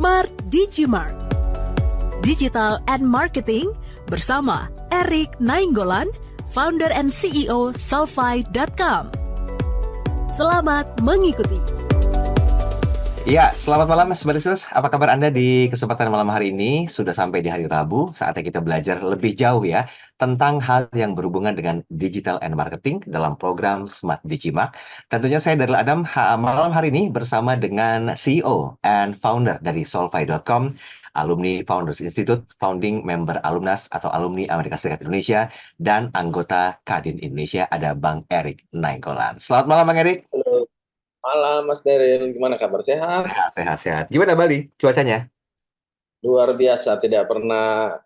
Smart Digimart Digital and Marketing bersama Erik Nainggolan, founder and CEO Solvay.com. Selamat mengikuti. Ya, selamat malam Sobat Listeners. Apa kabar Anda di kesempatan malam hari ini? Sudah sampai di hari Rabu, saatnya kita belajar lebih jauh ya tentang hal yang berhubungan dengan digital and marketing dalam program Smart Digimart. Tentunya saya Daryl Adam malam hari ini bersama dengan CEO and founder dari Solvay.com, alumni Founders Institute, founding member alumnas atau alumni Amerika Serikat Indonesia, dan anggota Kadin Indonesia, ada Bang Erik Nainggolan. Selamat malam Bang Erik. Halo, malam Mas Daryl, gimana kabar? Sehat? Sehat. Gimana Bali cuacanya? Luar biasa, tidak pernah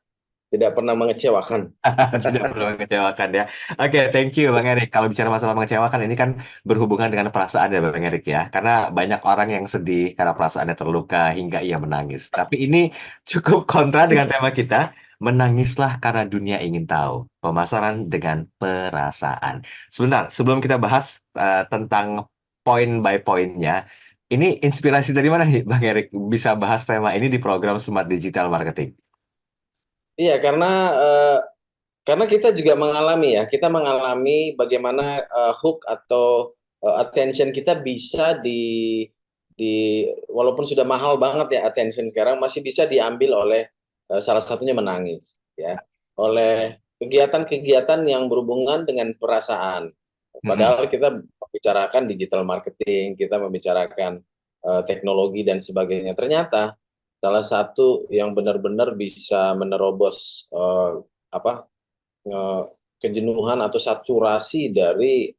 mengecewakan. Tidak perlu mengecewakan ya. Oke, thank you Bang Erik. Kalau bicara masalah mengecewakan, ini kan berhubungan dengan perasaan ya Bang Erik ya. Karena banyak orang yang sedih karena perasaannya terluka hingga ia menangis. Tapi ini cukup kontra dengan tema kita. Menangislah karena dunia ingin tahu. Pemasaran dengan perasaan. Sebentar, sebelum kita bahas tentang poin by poinnya, ini inspirasi dari mana nih Bang Erik bisa bahas tema ini di program Smart Digital Marketing? Iya, karena kita juga kita mengalami bagaimana hook atau attention kita bisa walaupun sudah mahal banget ya attention sekarang, masih bisa diambil oleh salah satunya menangis, ya, oleh kegiatan-kegiatan yang berhubungan dengan perasaan. Padahal kita membicarakan digital marketing, kita membicarakan teknologi dan sebagainya. Ternyata salah satu yang benar-benar bisa menerobos kejenuhan atau saturasi dari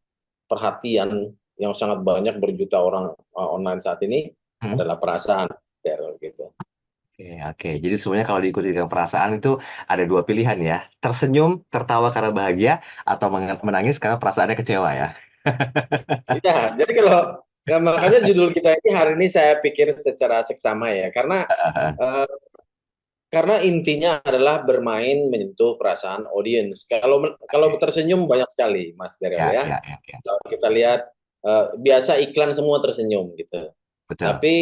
perhatian yang sangat banyak berjuta orang online saat ini adalah perasaan, Daryl, gitu. Oke. Jadi sebenarnya kalau diikuti dengan perasaan itu ada dua pilihan ya. Tersenyum, tertawa karena bahagia, atau menangis karena perasaannya kecewa ya. Iya, jadi makanya judul kita ini hari ini saya pikir secara seksama ya, karena intinya adalah bermain menyentuh perasaan audiens. Kalau tersenyum banyak sekali, Mas Daryl ya. Kalau kita lihat biasa iklan semua tersenyum gitu. Betul. Tapi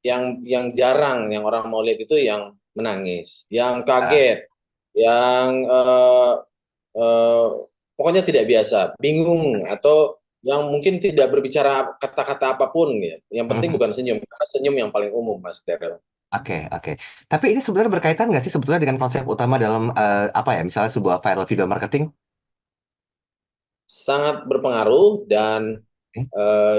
yang jarang yang orang mau lihat itu yang menangis, yang kaget, yang pokoknya tidak biasa, bingung, atau yang mungkin tidak berbicara kata-kata apapun ya. Yang penting bukan senyum, karena senyum yang paling umum, Mas Daryl. Oke. Tapi ini sebenarnya berkaitan nggak sih sebetulnya dengan konsep utama dalam misalnya sebuah viral video marketing? Sangat berpengaruh, dan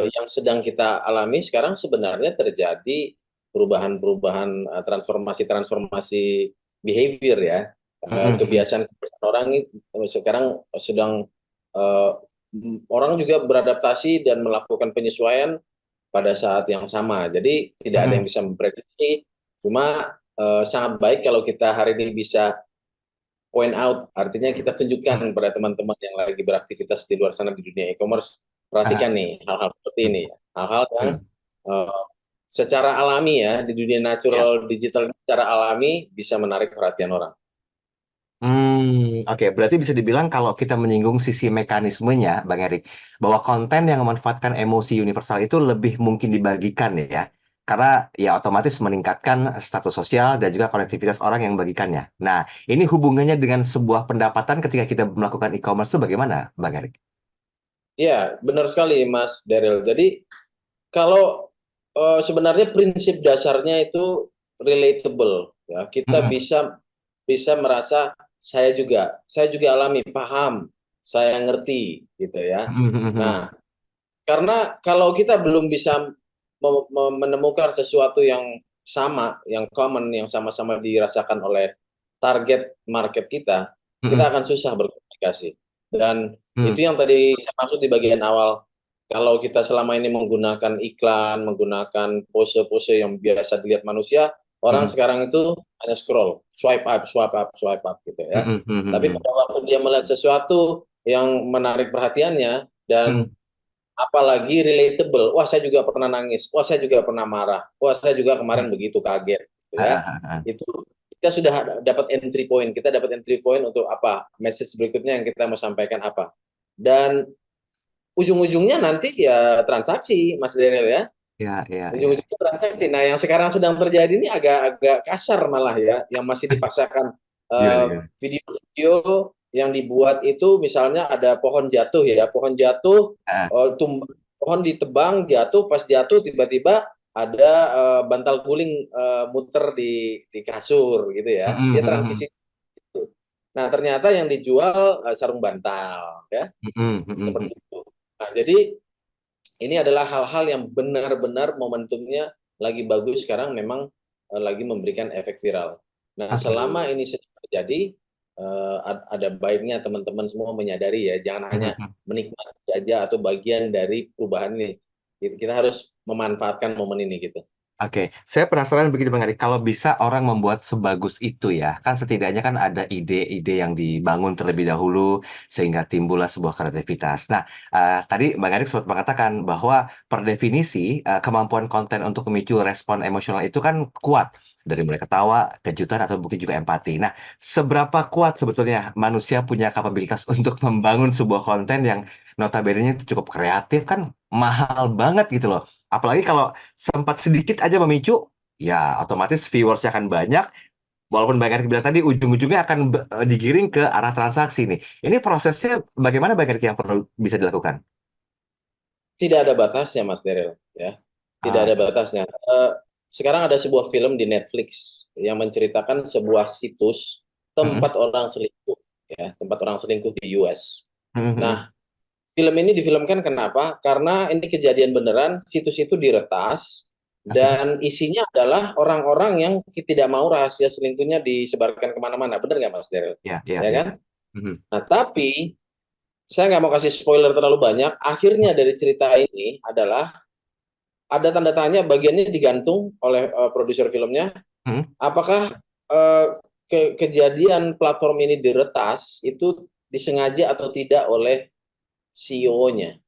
yang sedang kita alami sekarang sebenarnya terjadi perubahan-perubahan, transformasi behavior ya. Kebiasaan orang ini sekarang sedang orang juga beradaptasi dan melakukan penyesuaian pada saat yang sama. Jadi tidak ada yang bisa memprediksi, cuma sangat baik kalau kita hari ini bisa point out, artinya kita tunjukkan kepada teman-teman yang lagi beraktivitas di luar sana di dunia e-commerce, perhatikan nih hal-hal seperti ini, hal-hal yang secara alami ya, di dunia natural digital secara alami bisa menarik perhatian orang. Oke. Berarti bisa dibilang kalau kita menyinggung sisi mekanismenya, Bang Erik, bahwa konten yang memanfaatkan emosi universal itu lebih mungkin dibagikan ya. Karena ya otomatis meningkatkan status sosial dan juga konektivitas orang yang membagikannya. Nah, ini hubungannya dengan sebuah pendapatan ketika kita melakukan e-commerce itu bagaimana, Bang Erik? Iya, benar sekali Mas Daryl. Jadi kalau sebenarnya prinsip dasarnya itu relatable ya. Kita bisa merasa saya juga alami, paham, saya ngerti gitu ya. Nah, karena kalau kita belum bisa menemukan sesuatu yang sama, yang common, yang sama-sama dirasakan oleh target market kita, kita akan susah berkomunikasi. Dan itu yang tadi saya maksud di bagian awal. Kalau kita selama ini menggunakan iklan, menggunakan pose-pose yang biasa dilihat manusia, orang sekarang itu hanya scroll, swipe up gitu ya. Tapi pada waktu dia melihat sesuatu yang menarik perhatiannya dan apalagi relatable, wah saya juga pernah nangis, wah saya juga pernah marah, wah saya juga kemarin begitu kaget, gitu ya. Itu kita sudah dapat entry point, untuk apa, message berikutnya yang kita mau sampaikan apa. Dan ujung-ujungnya nanti ya transaksi, Mas Daryl ya. Ya, ya, ya. Ujung-ujungnya transaksi. Nah, yang sekarang sedang terjadi ini agak kasar malah ya, yang masih dipaksakan. Gimana, gimana? Video-video yang dibuat itu misalnya ada pohon jatuh ya, pohon jatuh, Ah, pohon ditebang jatuh, pas jatuh tiba-tiba ada bantal guling muter di kasur gitu ya. Dia transisi. Nah, ternyata yang dijual sarung bantal ya, seperti itu. Nah, jadi ini adalah hal-hal yang benar-benar momentumnya lagi bagus sekarang, memang lagi memberikan efek viral. Nah, Oke. selama ini sedang terjadi, ada baiknya teman-teman semua menyadari ya, jangan hanya menikmati saja atau bagian dari perubahan ini. Kita harus memanfaatkan momen ini gitu. Oke, saya penasaran begini Bang Adi, kalau bisa orang membuat sebagus itu ya, kan setidaknya kan ada ide-ide yang dibangun terlebih dahulu sehingga timbullah sebuah kreativitas. Nah, tadi Bang Adi sempat mengatakan bahwa per definisi kemampuan konten untuk memicu respon emosional itu kan kuat dari mulai ketawa, kejutan atau mungkin juga empati. Nah, seberapa kuat sebetulnya manusia punya kapabilitas untuk membangun sebuah konten yang notabene-nya itu cukup kreatif kan mahal banget gitu loh. Apalagi kalau sempat sedikit aja memicu, ya otomatis viewersnya akan banyak, walaupun Bang Erik bilang tadi ujung-ujungnya akan digiring ke arah transaksi nih. Ini prosesnya bagaimana Bang Erik yang perlu bisa dilakukan? Tidak ada batasnya, Mas Daryl, ya. Tidak Ah, ada batasnya. Sekarang ada sebuah film di Netflix yang menceritakan sebuah situs mm, tempat orang selingkuh, ya, tempat orang selingkuh di US. mm, mm, Nah, film ini difilmkan kenapa? Karena ini kejadian beneran, situs itu diretas oke, dan isinya adalah orang-orang yang tidak mau rahasia selingkuhnya disebarkan kemana-mana. Bener nggak, Mas Daryl? ya, ya, Ya ya. kan? Mhm, Nah, tapi saya nggak mau kasih spoiler terlalu banyak. Akhirnya dari cerita ini adalah ada tanda tanya, bagiannya digantung oleh produser filmnya. mhm, Apakah eh, kejadian platform ini diretas itu disengaja atau tidak oleh CEO-nya?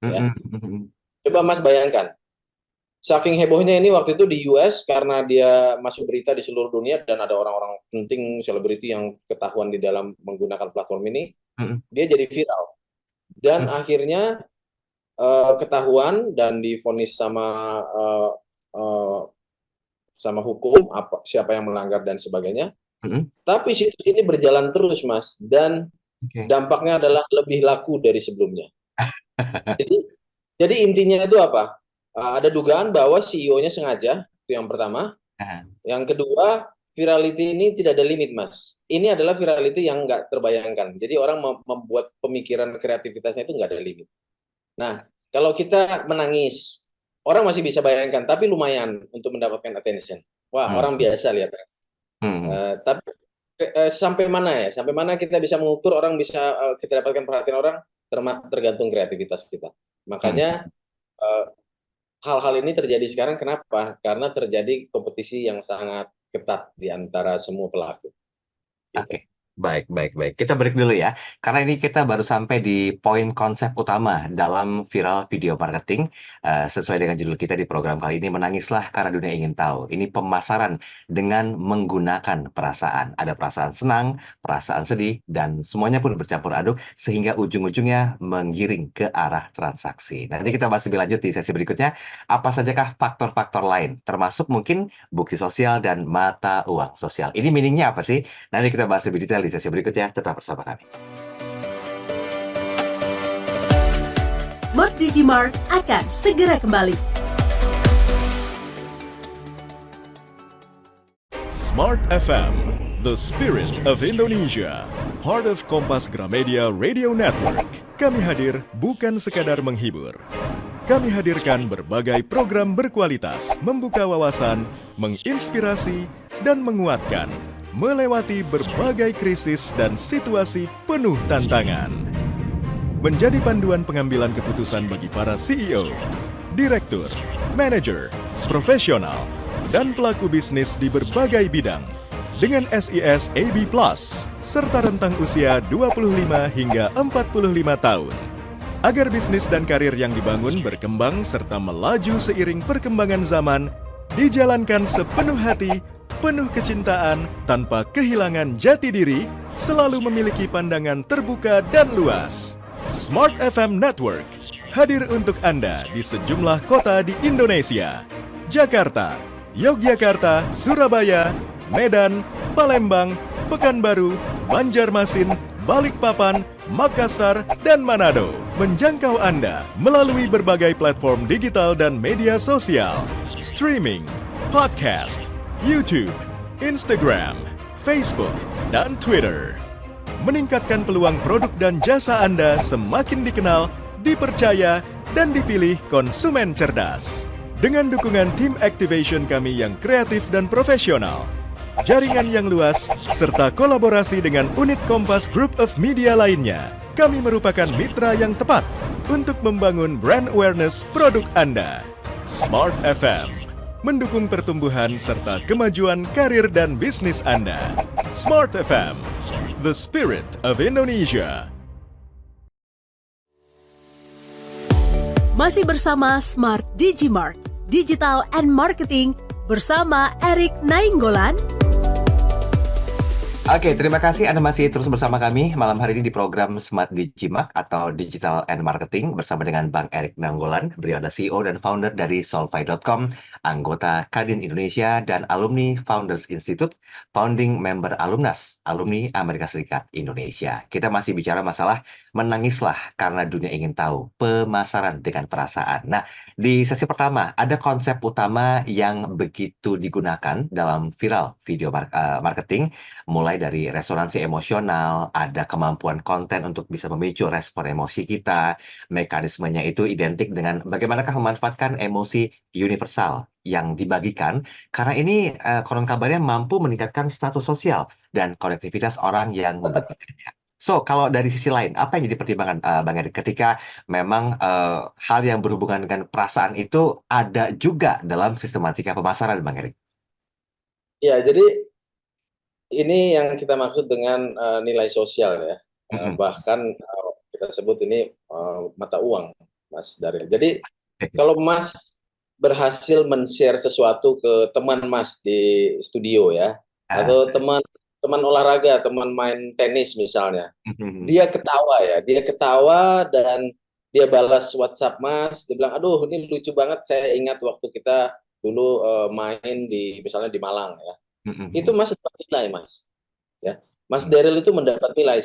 Ya, mhm, mhm, coba Mas bayangkan. Saking hebohnya ini waktu itu di US karena dia masuk berita di seluruh dunia dan ada orang-orang penting, selebriti yang ketahuan di dalam menggunakan platform ini, mhm, dia jadi viral. Dan mhm, akhirnya ketahuan dan divonis uh, uh, sama hukum siapa yang melanggar dan sebagainya. mhm. Tapi situs ini berjalan terus, Mas, dan Oke. dampaknya adalah lebih laku dari sebelumnya. Jadi, jadi intinya itu apa? Ada dugaan bahwa CEO-nya sengaja, itu yang pertama. Ah, Yang kedua, virality ini tidak ada limit, Mas. Ini adalah virality yang nggak terbayangkan. Jadi orang membuat pemikiran kreativitasnya itu nggak ada limit. Nah, kalau kita menangis, orang masih bisa bayangkan, tapi lumayan untuk mendapatkan attention. Wah, orang mhm, biasa lihat. mhm, Tapi sampai mana ya? Sampai mana kita bisa mengukur orang bisa kita dapatkan perhatian orang, tergantung kreativitas kita. mhm. Makanya eh, hal-hal ini terjadi sekarang. Kenapa? Karena terjadi kompetisi yang sangat ketat di antara semua pelaku. Gitu. Oke, baik, baik, baik. Kita break dulu ya, karena ini kita baru sampai di poin konsep utama dalam viral video marketing. Sesuai dengan judul kita di program kali ini, Menangislah Karena Dunia Ingin Tahu. Ini pemasaran dengan menggunakan perasaan. Ada perasaan senang, perasaan sedih, dan semuanya pun bercampur aduk, sehingga ujung-ujungnya menggiring ke arah transaksi. Nanti kita bahas lebih lanjut di sesi berikutnya, apa sajakah faktor-faktor lain, termasuk mungkin bukti sosial dan mata uang sosial. Ini meaningnya apa sih? Nanti kita bahas lebih detail di sesi berikutnya. Tetap bersama kami. Smart Digimart akan segera kembali. Smart FM, the spirit of Indonesia. Part of Kompas Gramedia Radio Network. Kami hadir bukan sekadar menghibur. Kami hadirkan berbagai program berkualitas, membuka wawasan, menginspirasi, dan menguatkan, melewati berbagai krisis dan situasi penuh tantangan. Menjadi panduan pengambilan keputusan bagi para CEO, direktur, manajer, profesional, dan pelaku bisnis di berbagai bidang dengan SIS AB+, serta rentang usia 25 hingga 45 tahun. Agar bisnis dan karir yang dibangun berkembang serta melaju seiring perkembangan zaman, dijalankan sepenuh hati, penuh kecintaan, tanpa kehilangan jati diri, selalu memiliki pandangan terbuka dan luas. Smart FM Network, hadir untuk Anda di sejumlah kota di Indonesia. Jakarta, Yogyakarta, Surabaya, Medan, Palembang, Pekanbaru, Banjarmasin, Balikpapan, Makassar, dan Manado. Menjangkau Anda melalui berbagai platform digital dan media sosial, streaming, podcast, YouTube, Instagram, Facebook, dan Twitter. Meningkatkan peluang produk dan jasa Anda semakin dikenal, dipercaya, dan dipilih konsumen cerdas. Dengan dukungan tim activation kami yang kreatif dan profesional, jaringan yang luas, serta kolaborasi dengan unit Kompas Group of Media lainnya, kami merupakan mitra yang tepat untuk membangun brand awareness produk Anda. Smart FM, mendukung pertumbuhan serta kemajuan karir dan bisnis Anda. Smart FM, the spirit of Indonesia. Masih bersama Smart Digimart, Digital and Marketing bersama Erik Nainggolan. Oke, terima kasih Anda masih terus bersama kami malam hari ini di program Smart Digimark atau Digital and Marketing bersama dengan Bang Erik Nainggolan. Beliau adalah CEO dan founder dari Solvay.com, anggota Kadin Indonesia dan alumni Founders Institute, founding member Alumnas, alumni Amerika Serikat Indonesia. Kita masih bicara masalah menangislah karena dunia ingin tahu, pemasaran dengan perasaan. Nah, di sesi pertama ada konsep utama yang begitu digunakan dalam viral video marketing, mulai dari resonansi emosional, ada kemampuan konten untuk bisa memicu respon emosi kita, mekanismenya itu identik dengan bagaimanakah memanfaatkan emosi universal yang dibagikan, karena ini konon kabarnya mampu meningkatkan status sosial dan konektivitas orang yang membagikannya. So, kalau dari sisi lain, apa yang jadi pertimbangan Bang Erik ketika memang hal yang berhubungan dengan perasaan itu ada juga dalam sistematika pemasaran, Bang Erik? Ya, jadi ini yang kita maksud dengan nilai sosial ya. Bahkan kita sebut ini mata uang, Mas Daryl. Jadi kalau Mas berhasil men-share sesuatu ke teman Mas di studio ya, atau teman olahraga, teman main tenis misalnya, dia ketawa dan dia balas WhatsApp Mas, dia bilang, aduh ini lucu banget, saya ingat waktu kita dulu main misalnya di Malang ya. Itu Mas dapat nilai Mas, ya. Mas Daryl itu mendapat nilai.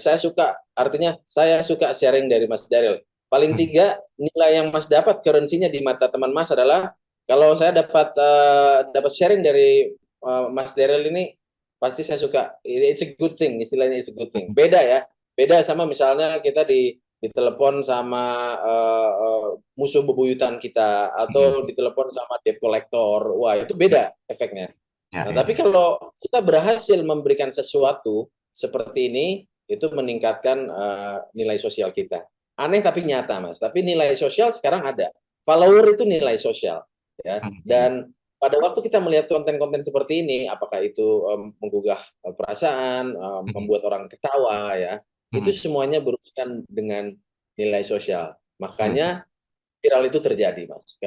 Artinya saya suka sharing dari Mas Daryl. Paling tiga nilai yang Mas dapat, currency-nya di mata teman Mas adalah kalau saya dapat sharing dari Mas Daryl ini, pasti saya suka. It's a good thing, istilahnya it's a good thing. Beda sama misalnya kita ditelepon sama musuh bebuyutan kita, atau ditelepon sama debt collector. Wah, itu beda efeknya. Nah, tapi kalau kita berhasil memberikan sesuatu seperti ini, itu meningkatkan nilai sosial kita. Aneh tapi nyata, Mas. Tapi nilai sosial sekarang ada. Follower itu nilai sosial, ya. Dan pada waktu kita melihat konten-konten seperti ini, apakah itu menggugah perasaan, membuat orang ketawa, ya, itu semuanya berurusan dengan nilai sosial. Makanya viral itu terjadi, Mas.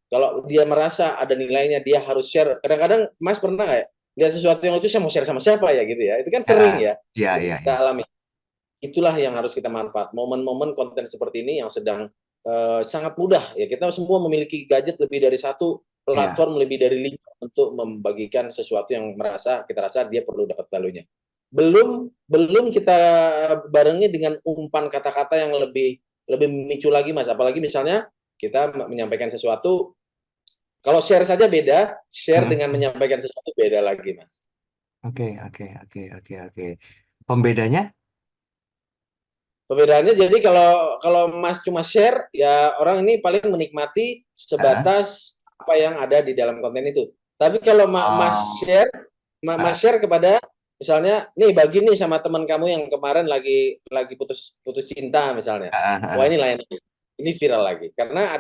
Kalau dia merasa ada nilainya, dia harus share. Kadang-kadang Mas pernah nggak ya, lihat sesuatu yang lucu, saya mau share sama siapa ya gitu ya. Itu kan sering ya. Kita alami. Itulah yang harus kita manfaat. Momen-momen konten seperti ini yang sedang sangat mudah ya. Kita semua memiliki gadget lebih dari satu, platform lebih dari 5 untuk membagikan sesuatu yang kita rasa dia perlu dapat value-nya. Belum kita barengi dengan umpan kata-kata yang lebih memicu lagi, Mas. Apalagi misalnya kita menyampaikan sesuatu, kalau share saja beda, share dengan menyampaikan sesuatu beda lagi, Mas. Oke. Pembedanya? Perbedaannya jadi kalau Mas cuma share, ya orang ini paling menikmati sebatas apa yang ada di dalam konten itu. Tapi kalau Mas share kepada, misalnya, nih bagi nih sama teman kamu yang kemarin lagi putus cinta misalnya. Wah, ini lain lagi. Ini viral lagi. Karena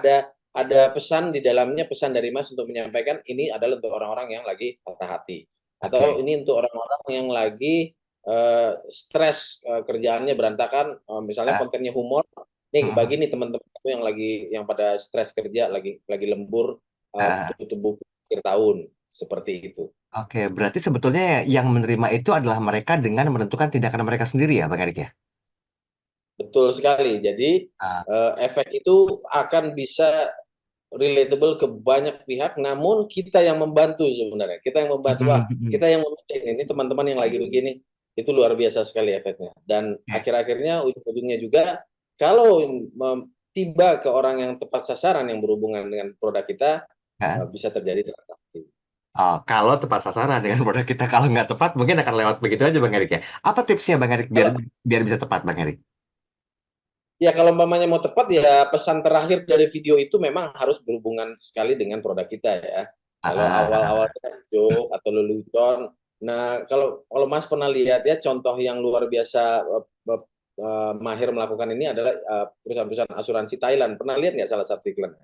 ada pesan di dalamnya, pesan dari Mas untuk menyampaikan ini adalah untuk orang-orang yang lagi patah hati. Atau ini untuk orang-orang yang lagi stres, kerjaannya berantakan, misalnya kontennya humor. Nih bagi nih teman-teman kamu yang pada stres kerja, lagi lembur, tutup buku akhir tahun, seperti itu. Oke, berarti sebetulnya yang menerima itu adalah mereka dengan menentukan tindakan mereka sendiri ya, Bang Erik ya? Betul sekali. Jadi Ah, efek itu akan bisa relatable ke banyak pihak, namun kita yang membantu sebenarnya. Kita yang membantu, mhm, wah, mhm. kita yang memimpin ini teman-teman yang lagi begini, itu luar biasa sekali efeknya. Dan Oke. akhir-akhirnya ujung-ujungnya juga kalau tiba ke orang yang tepat sasaran yang berhubungan dengan produk kita, Heeh. bisa terjadi transaksi. Oh, kalau tepat sasaran dengan produk kita, kalau nggak tepat mungkin akan lewat begitu aja Bang Erik ya. Apa tipsnya Bang Erik biar Kalau biar bisa tepat Bang Erik? ya kalau umpamanya mau tepat ya pesan terakhir dari video itu memang harus berhubungan sekali dengan produk kita ya. Ah, Kalau ah, awal-awalnya joke atau lelucon, nah kalau kalau Mas pernah lihat ya contoh yang luar biasa mahir melakukan ini adalah perusahaan-perusahaan asuransi Thailand. Pernah lihat nggak salah satu iklan?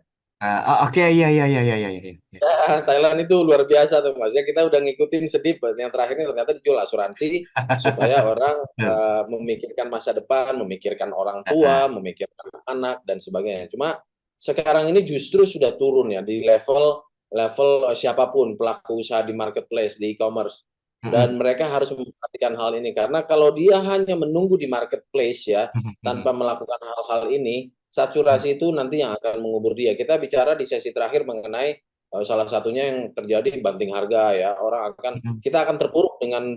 oh, oke, iya, iya, iya, iya, iya, iya, iya. Thailand itu luar biasa tuh Mas. Ya kita udah ngikutin sedih yang terakhir ini ternyata dijual asuransi supaya orang Betul. memikirkan masa depan, memikirkan orang Ah, tua, ah. memikirkan anak dan sebagainya. Cuma sekarang ini justru sudah turun ya di level level siapapun pelaku usaha di marketplace, di e-commerce. Mhm, Dan mereka harus memperhatikan hal ini karena kalau dia hanya menunggu di marketplace ya mhm, mhm, tanpa melakukan hal-hal ini, mhm, saturasi itu nanti yang akan mengubur dia. Kita bicara di sesi terakhir mengenai salah satunya yang terjadi banting harga ya. mhm, Kita akan terpuruk dengan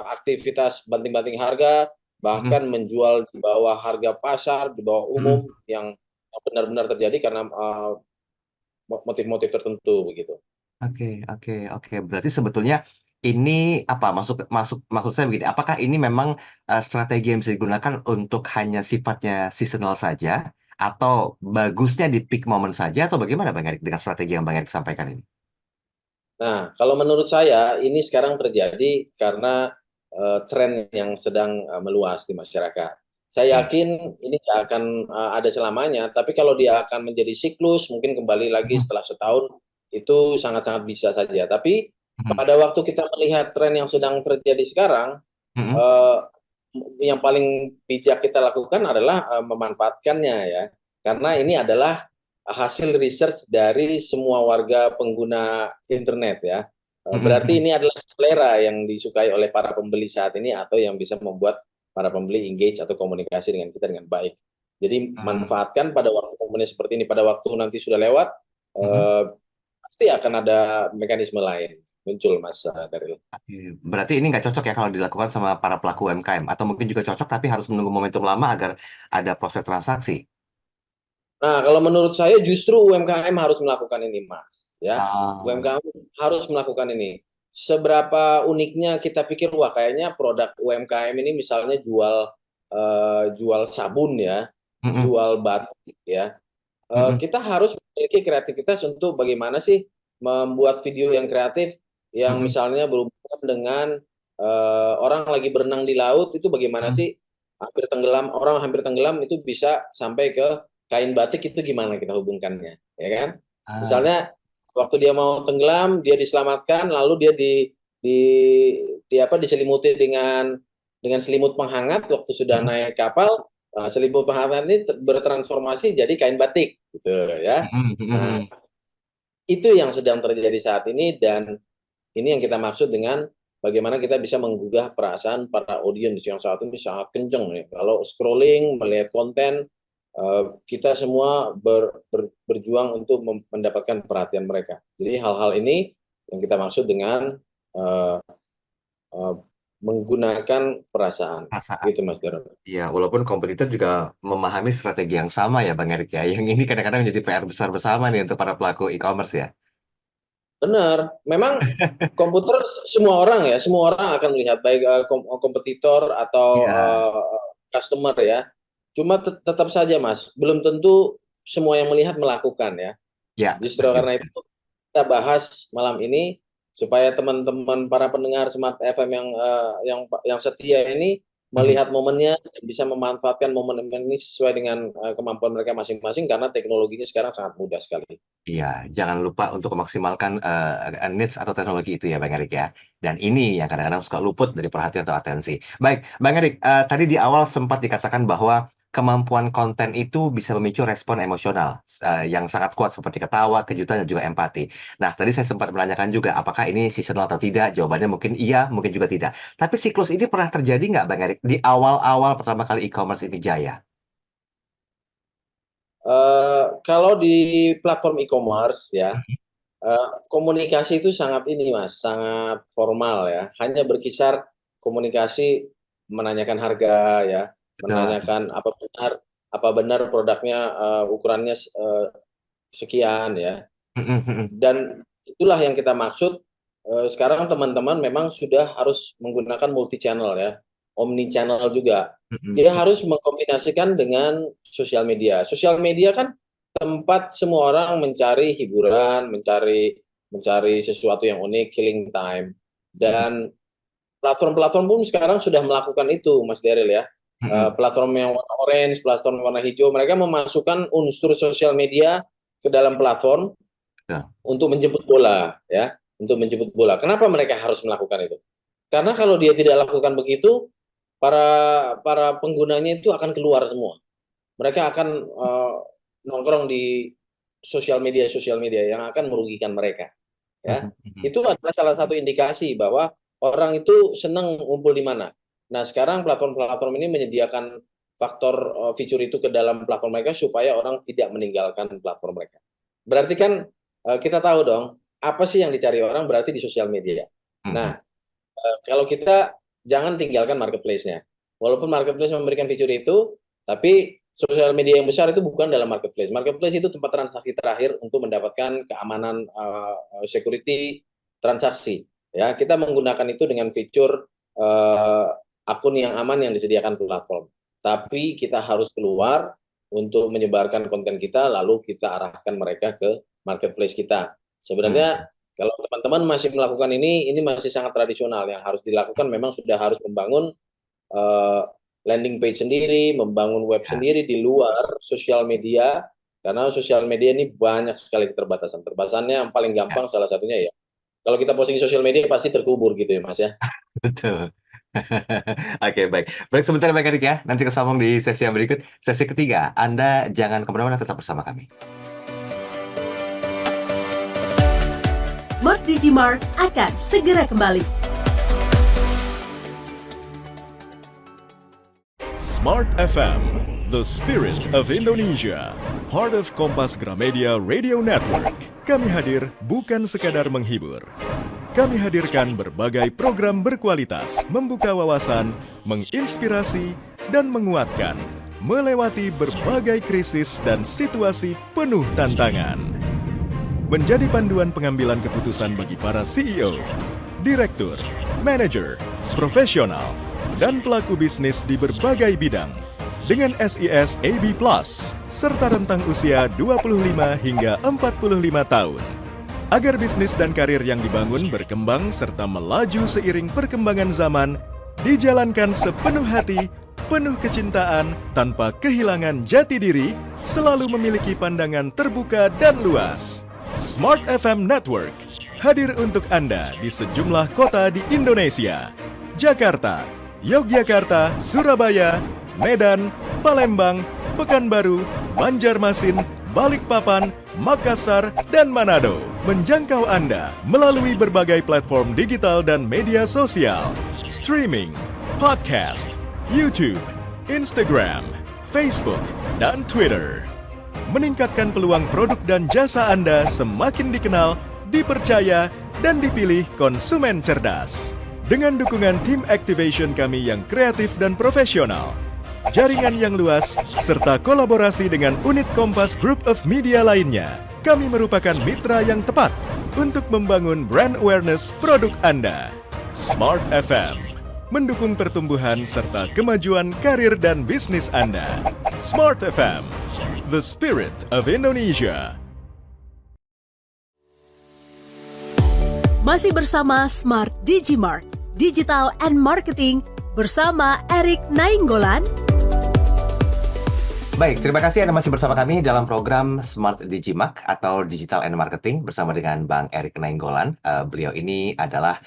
aktivitas banting-banting harga, mhm, bahkan menjual di bawah harga pasar, di bawah mhm. umum yang benar-benar terjadi karena motif-motif tertentu begitu. Oke, oke, oke. Berarti sebetulnya ini apa masuk masuk maksud saya begini, apakah ini memang strategi yang bisa digunakan untuk hanya sifatnya seasonal saja atau bagusnya di peak moment saja atau bagaimana Bang Erik dengan strategi yang Bang Erik sampaikan ini? Nah, kalau menurut saya ini sekarang terjadi karena tren yang sedang meluas di masyarakat. Saya Oke. yakin ini nggak akan ada selamanya, tapi kalau dia akan menjadi siklus, mungkin kembali lagi Mhm, setelah setahun, itu sangat-sangat bisa saja. Tapi mhm, pada waktu kita melihat tren yang sedang terjadi sekarang, mhm, eh, yang paling bijak kita lakukan adalah memanfaatkannya ya. Karena ini adalah hasil research dari semua warga pengguna internet ya. mhm, Berarti mhm, ini adalah selera yang disukai oleh para pembeli saat ini atau yang bisa membuat para pembeli engage atau komunikasi dengan kita dengan baik. Jadi mhm, manfaatkan pada waktu momen seperti ini, pada waktu nanti sudah lewat, mhm. eh, pasti akan ada mekanisme lain muncul Mas Daryl. Oke. Berarti ini nggak cocok ya kalau dilakukan sama para pelaku UMKM atau mungkin juga cocok tapi harus menunggu momentum lama agar ada proses transaksi. Nah, kalau menurut saya justru UMKM harus melakukan ini, Mas. Ya, Ah, UMKM harus melakukan ini. Seberapa uniknya kita pikir, wah kayaknya produk UMKM ini misalnya jual sabun ya, mhm, jual batik ya. mhm, Kita harus memiliki kreativitas untuk bagaimana sih membuat video yang kreatif yang mhm, misalnya berhubungan dengan orang lagi berenang di laut itu bagaimana mhm. sih orang hampir tenggelam itu bisa sampai ke kain batik itu gimana kita hubungkannya, ya kan? Ah, Misalnya waktu dia mau tenggelam, dia diselamatkan, lalu dia di, di apa diselimuti dengan selimut penghangat waktu sudah mhm, naik kapal. Selimut penghangat ini bertransformasi jadi kain batik, gitu ya. mhm, mhm, Nah, mhm. itu yang sedang terjadi saat ini dan ini yang kita maksud dengan bagaimana kita bisa menggugah perasaan para audiens yang saat ini sangat kenceng nih. Kalau scrolling, melihat konten, kita semua berjuang untuk mendapatkan perhatian mereka. Jadi hal-hal ini yang kita maksud dengan uh, uh, menggunakan perasaan. Perasaan. Gitu Mas Darul. Iya, walaupun kompetitor juga memahami strategi yang sama ya Bang Erik ya. Yang ini kadang-kadang menjadi PR besar bersama nih untuk para pelaku e-commerce ya. Benar, memang komputer semua orang ya, semua orang akan melihat baik kompetitor atau Iya, customer ya. Cuma tetap saja Mas, belum tentu semua yang melihat melakukan ya. ya, Justru setuju. karena itu kita bahas malam ini supaya teman-teman para pendengar Smart FM yang setia ini Mhm. melihat momennya dan bisa memanfaatkan momen ini sesuai dengan kemampuan mereka masing-masing karena teknologinya sekarang sangat mudah sekali. Iya, jangan lupa untuk memaksimalkan needs atau teknologi itu ya Bang Erik ya. Dan ini yang kadang-kadang suka luput dari perhatian atau atensi. Baik, Bang Erik, tadi di awal sempat dikatakan bahwa kemampuan konten itu bisa memicu respon emosional yang sangat kuat seperti ketawa, kejutan, dan juga empati. Nah, tadi saya sempat menanyakan juga apakah ini seasonal atau tidak. Jawabannya mungkin iya, mungkin juga tidak. Tapi siklus ini pernah terjadi nggak, Bang Erik, di awal-awal pertama kali e-commerce ini jaya? Kalau di platform e-commerce ya, komunikasi itu sangat ini Mas, sangat formal ya. Hanya berkisar komunikasi menanyakan harga ya, Betul. menanyakan apa benar produknya ukurannya sekian ya. Dan itulah yang kita maksud. Sekarang teman-teman memang sudah harus menggunakan multi channel ya, omni channel juga. Dia harus mengkombinasikan dengan sosial media. Sosial media kan tempat semua orang mencari hiburan, mencari sesuatu yang unik, killing time. Dan platform-platform pun sekarang sudah melakukan itu, Mas Daryl ya. Platform yang warna orange, platform warna hijau, mereka memasukkan unsur sosial media ke dalam platform untuk menjemput bola ya, untuk menjemput bola. Kenapa mereka harus melakukan itu? Karena kalau dia tidak lakukan begitu, para penggunanya itu akan keluar semua. Mereka akan nongkrong di sosial media yang akan merugikan mereka. Ya, itu adalah salah satu indikasi bahwa orang itu senang ngumpul di mana. Nah, sekarang platform-platform ini menyediakan faktor fitur itu ke dalam platform mereka supaya orang tidak meninggalkan platform mereka. Berarti kan kita tahu dong apa sih yang dicari orang berarti di sosial media. Nah, kalau kita jangan tinggalkan marketplace-nya. Walaupun marketplace memberikan fitur itu, tapi sosial media yang besar itu bukan dalam marketplace. Marketplace itu tempat transaksi terakhir untuk mendapatkan keamanan security transaksi. Ya, kita menggunakan itu dengan fitur akun yang aman yang disediakan platform. Tapi kita harus keluar untuk menyebarkan konten kita, lalu kita arahkan mereka ke marketplace kita. Sebenarnya kalau teman-teman masih melakukan ini masih sangat tradisional. Yang harus dilakukan memang sudah harus membangun landing page sendiri, membangun web sendiri di luar sosial media, karena sosial media ini banyak sekali keterbatasan. Terbatasannya yang paling gampang salah satunya ya, kalau kita posting sosial media pasti terkubur gitu ya Mas ya. Betul. Oke, baik. Break sebentar Bang Erik ya, nanti kesambung di sesi yang berikut. Sesi ketiga, Anda jangan kemana-mana, tetap bersama kami. Smart Digimart akan segera kembali. Smart FM, the spirit of Indonesia, part of Kompas Gramedia Radio Network. Kami hadir bukan sekadar menghibur. Kami hadirkan berbagai program berkualitas, membuka wawasan, menginspirasi, dan menguatkan, melewati berbagai krisis dan situasi penuh tantangan. Menjadi panduan pengambilan keputusan bagi para CEO, direktur, manajer, profesional, dan pelaku bisnis di berbagai bidang dengan SIS AB+, serta rentang usia 25 hingga 45 tahun. Agar bisnis dan karir yang dibangun berkembang serta melaju seiring perkembangan zaman, dijalankan sepenuh hati, penuh kecintaan, tanpa kehilangan jati diri, selalu memiliki pandangan terbuka dan luas. Smart FM Network hadir untuk Anda di sejumlah kota di Indonesia: Jakarta, Yogyakarta, Surabaya, Medan, Palembang, Pekanbaru, Banjarmasin, Balikpapan, Makassar, dan Manado. Menjangkau Anda melalui berbagai platform digital dan media sosial, streaming, podcast, YouTube, Instagram, Facebook, dan Twitter. Meningkatkan peluang produk dan jasa Anda semakin dikenal, dipercaya, dan dipilih konsumen cerdas. Dengan dukungan tim activation kami yang kreatif dan profesional, jaringan yang luas, serta kolaborasi dengan unit Kompas Group of Media lainnya, kami merupakan mitra yang tepat untuk membangun brand awareness produk Anda. Smart FM mendukung pertumbuhan serta kemajuan karir dan bisnis Anda. Smart FM, the spirit of Indonesia. Masih bersama Smart Digimart, Digital and Marketing bersama Erik Nainggolan. Baik, terima kasih Anda masih bersama kami dalam program Smart Digimark atau Digital and Marketing bersama dengan Bang Erik Nainggolan. Beliau ini adalah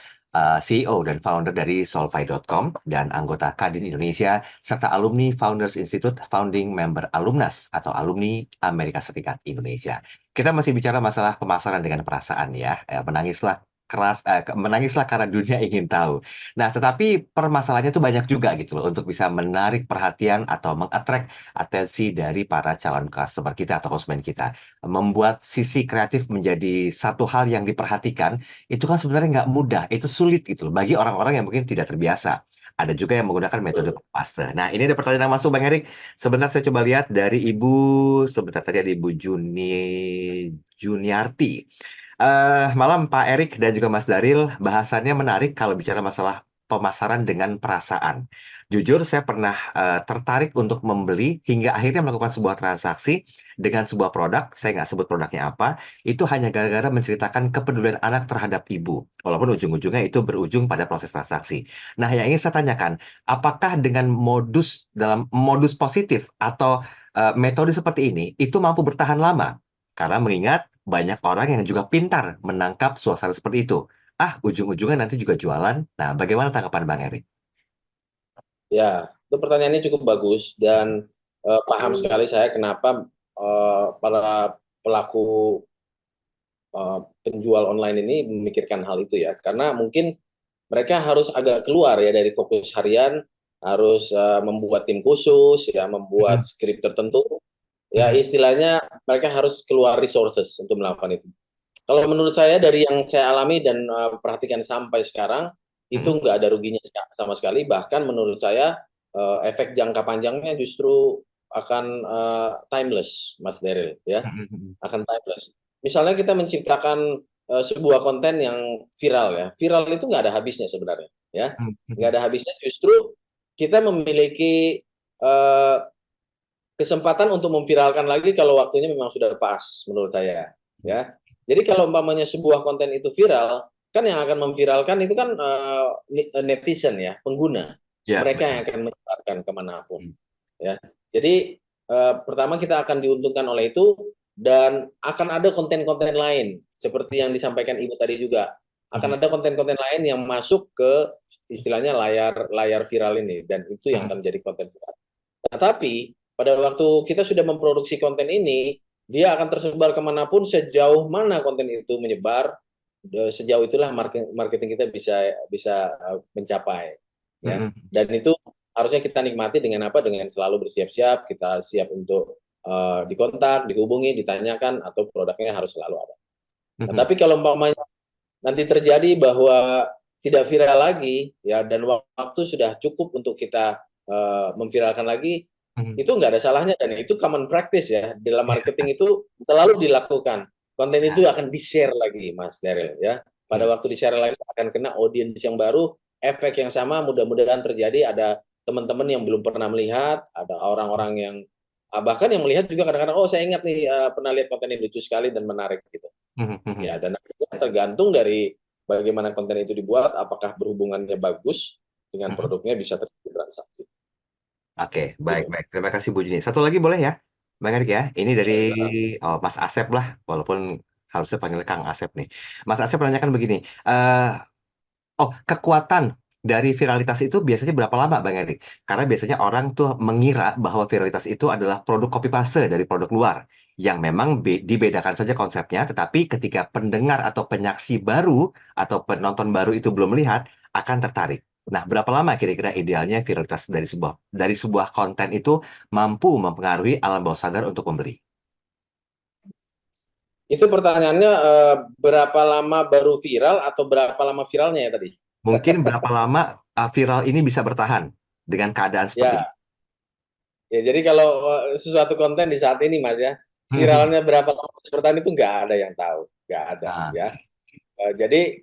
CEO dan founder dari Solvay.com dan anggota Kadin Indonesia, serta alumni Founders Institute Founding Member Alumnas atau alumni Amerika Serikat Indonesia. Kita masih bicara masalah pemasaran dengan perasaan ya. Menangislah karena dunia ingin tahu. Nah, tetapi permasalahannya itu banyak juga gitu loh untuk bisa menarik perhatian atau mengattract atensi dari para calon customer kita atau konsumen kita. Membuat sisi kreatif menjadi satu hal yang diperhatikan itu kan sebenarnya nggak mudah, itu sulit gitu loh, bagi orang-orang yang mungkin tidak terbiasa. Ada juga yang menggunakan metode paste. Nah, ini ada pertanyaan yang masuk, Bang Erik. Sebentar saya coba lihat dari sebentar tadi ada Ibu Juniarti. Malam Pak Erik dan juga Mas Daril, bahasannya menarik kalau bicara masalah pemasaran dengan perasaan. Jujur saya pernah tertarik untuk membeli hingga akhirnya melakukan sebuah transaksi dengan sebuah produk, saya nggak sebut produknya apa, itu hanya gara-gara menceritakan kepedulian anak terhadap ibu. Walaupun ujung-ujungnya itu berujung pada proses transaksi. Nah, yang ingin saya tanyakan, apakah dengan dalam modus positif atau metode seperti ini, itu mampu bertahan lama? Karena mengingat banyak orang yang juga pintar menangkap suasana seperti itu. Ujung-ujungnya nanti juga jualan. Nah, bagaimana tanggapan Bang Erik? Ya, itu pertanyaannya cukup bagus dan paham sekali saya kenapa para pelaku penjual online ini memikirkan hal itu ya. Karena mungkin mereka harus agak keluar ya dari fokus harian, harus membuat tim khusus, ya membuat skrip tertentu. Ya istilahnya mereka harus keluar resources untuk melakukan itu. Kalau menurut saya dari yang saya alami dan perhatikan sampai sekarang, itu nggak ada ruginya sama sekali. Bahkan menurut saya efek jangka panjangnya justru akan timeless, Mas Daryl, ya, akan timeless. Misalnya kita menciptakan sebuah konten yang viral ya, viral itu nggak ada habisnya sebenarnya, ya, nggak ada habisnya. Justru kita memiliki kesempatan untuk memviralkan lagi kalau waktunya memang sudah pas, menurut saya, ya. Jadi kalau umpamanya sebuah konten itu viral, kan yang akan memviralkan itu kan netizen ya, pengguna. Ya, Mereka betul. yang akan menyebarkan kemanapun. Ya. Jadi pertama kita akan diuntungkan oleh itu dan akan ada konten-konten lain seperti yang disampaikan Ibu tadi juga. Akan ada konten-konten lain yang masuk ke istilahnya layar viral ini dan itu yang akan menjadi konten viral. Nah, tapi pada waktu kita sudah memproduksi konten ini, dia akan tersebar kemanapun sejauh mana konten itu menyebar, sejauh itulah marketing kita bisa mencapai, ya. Dan itu harusnya kita nikmati dengan apa? Dengan selalu bersiap-siap, kita siap untuk dikontak, dihubungi, ditanyakan, atau produknya harus selalu ada. Nah, tapi kalau umpamanya nanti terjadi bahwa tidak viral lagi, ya, dan waktu sudah cukup untuk kita memviralkan lagi, itu nggak ada salahnya dan itu common practice ya dalam marketing itu selalu dilakukan. Konten itu akan di-share lagi, Mas Daryl, ya. Pada waktu di-share lagi akan kena audiens yang baru, efek yang sama mudah-mudahan terjadi. Ada teman-teman yang belum pernah melihat, ada orang-orang yang bahkan yang melihat juga kadang-kadang, oh saya ingat nih pernah lihat konten ini lucu sekali dan menarik gitu. Ya, dan tergantung dari bagaimana konten itu dibuat, apakah berhubungannya bagus dengan produknya bisa terjadi transaksi. Oke, baik. Terima kasih Bu Juni. Satu lagi boleh ya, Bang Erik ya. Ini dari Mas Asep lah, walaupun harusnya panggil Kang Asep nih. Mas Asep menanyakan begini, kekuatan dari viralitas itu biasanya berapa lama, Bang Erik? Karena biasanya orang tuh mengira bahwa viralitas itu adalah produk copy paste dari produk luar, yang memang dibedakan saja konsepnya, tetapi ketika pendengar atau penyaksi baru atau penonton baru itu belum melihat, akan tertarik. Nah, berapa lama kira-kira idealnya viralitas dari sebuah konten itu mampu mempengaruhi alam bawah sadar untuk membeli? Itu pertanyaannya berapa lama baru viral atau berapa lama viralnya ya tadi? Mungkin berapa lama viral ini bisa bertahan dengan keadaan seperti ini? Ya, jadi kalau sesuatu konten di saat ini, Mas, ya, viralnya berapa lama bisa bertahan itu nggak ada yang tahu, nggak ada, ya. Jadi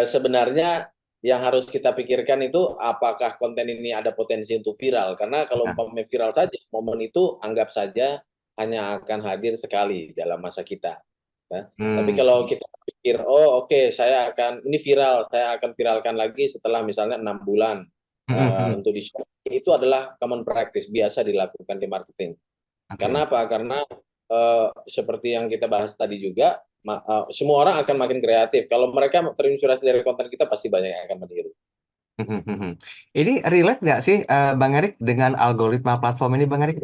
sebenarnya yang harus kita pikirkan itu apakah konten ini ada potensi untuk viral, karena kalau umpamanya viral saja, momen itu anggap saja hanya akan hadir sekali dalam masa kita. Ya. Tapi kalau kita pikir, oh oke, ini viral, saya akan viralkan lagi setelah misalnya 6 bulan untuk di-share. Itu adalah common practice, biasa dilakukan di marketing. Karena apa? Karena seperti yang kita bahas tadi juga, semua orang akan makin kreatif. Kalau mereka terinspirasi dari konten kita, pasti banyak yang akan meniru. Ini relate nggak sih, Bang Erik, dengan algoritma platform ini, Bang Erik?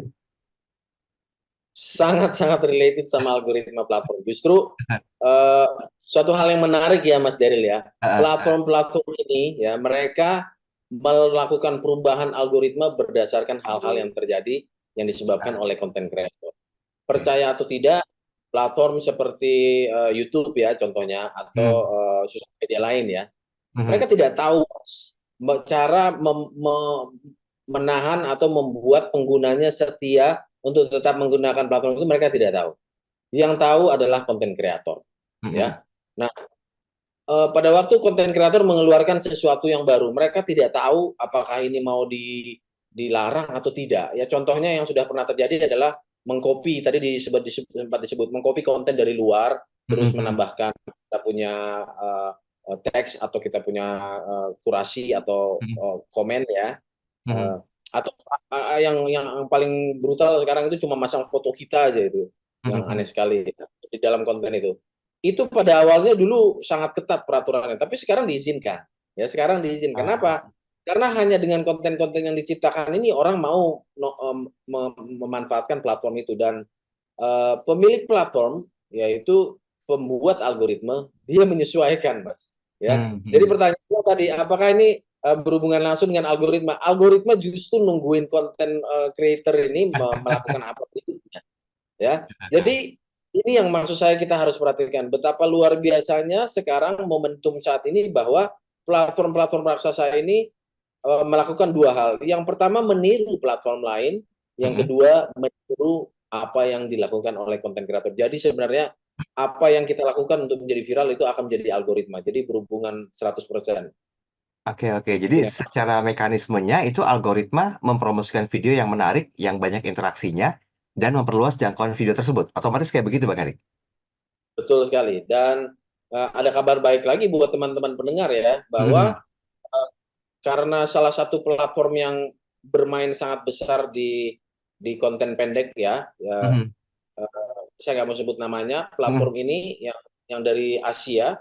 Sangat-sangat related sama algoritma platform. Justru suatu hal yang menarik ya Mas Daryl ya. Platform-platform ini ya mereka melakukan perubahan algoritma berdasarkan hal-hal yang terjadi yang disebabkan oleh konten kreator. Percaya atau tidak, platform seperti YouTube ya contohnya atau sosial media lain ya, mereka tidak tahu cara menahan atau membuat penggunanya setia untuk tetap menggunakan platform itu. Mereka tidak tahu. Yang tahu adalah konten kreator. Ya. Nah, pada waktu konten kreator mengeluarkan sesuatu yang baru, mereka tidak tahu apakah ini mau dilarang atau tidak. Ya, contohnya yang sudah pernah terjadi adalah mengcopy, tadi sempat disebut mengcopy konten dari luar, terus menambahkan kita punya teks atau kita punya kurasi atau komen ya. Atau yang paling brutal sekarang itu cuma masang foto kita aja itu, yang aneh sekali di dalam konten itu. Itu pada awalnya dulu sangat ketat peraturannya, tapi sekarang diizinkan. Ya, sekarang diizinkan. Kenapa? Karena hanya dengan konten-konten yang diciptakan ini orang mau memanfaatkan platform itu, dan pemilik platform yaitu pembuat algoritma dia menyesuaikan, Mas. Ya. Jadi pertanyaannya tadi, apakah ini berhubungan langsung dengan algoritma? Algoritma justru nungguin konten creator ini melakukan apa berikutnya. Ya. Jadi ini yang maksud saya kita harus perhatikan betapa luar biasanya sekarang momentum saat ini, bahwa platform-platform raksasa ini melakukan dua hal. Yang pertama meniru platform lain, yang kedua meniru apa yang dilakukan oleh konten kreator. Jadi sebenarnya apa yang kita lakukan untuk menjadi viral itu akan menjadi algoritma. Jadi berhubungan 100%. Oke. Jadi secara mekanismenya itu algoritma mempromosikan video yang menarik, yang banyak interaksinya, dan memperluas jangkauan video tersebut. Otomatis kayak begitu, Bang Erik? Betul sekali. Dan ada kabar baik lagi buat teman-teman pendengar ya, bahwa karena salah satu platform yang bermain sangat besar di konten pendek ya, saya nggak mau sebut namanya, platform ini yang dari Asia,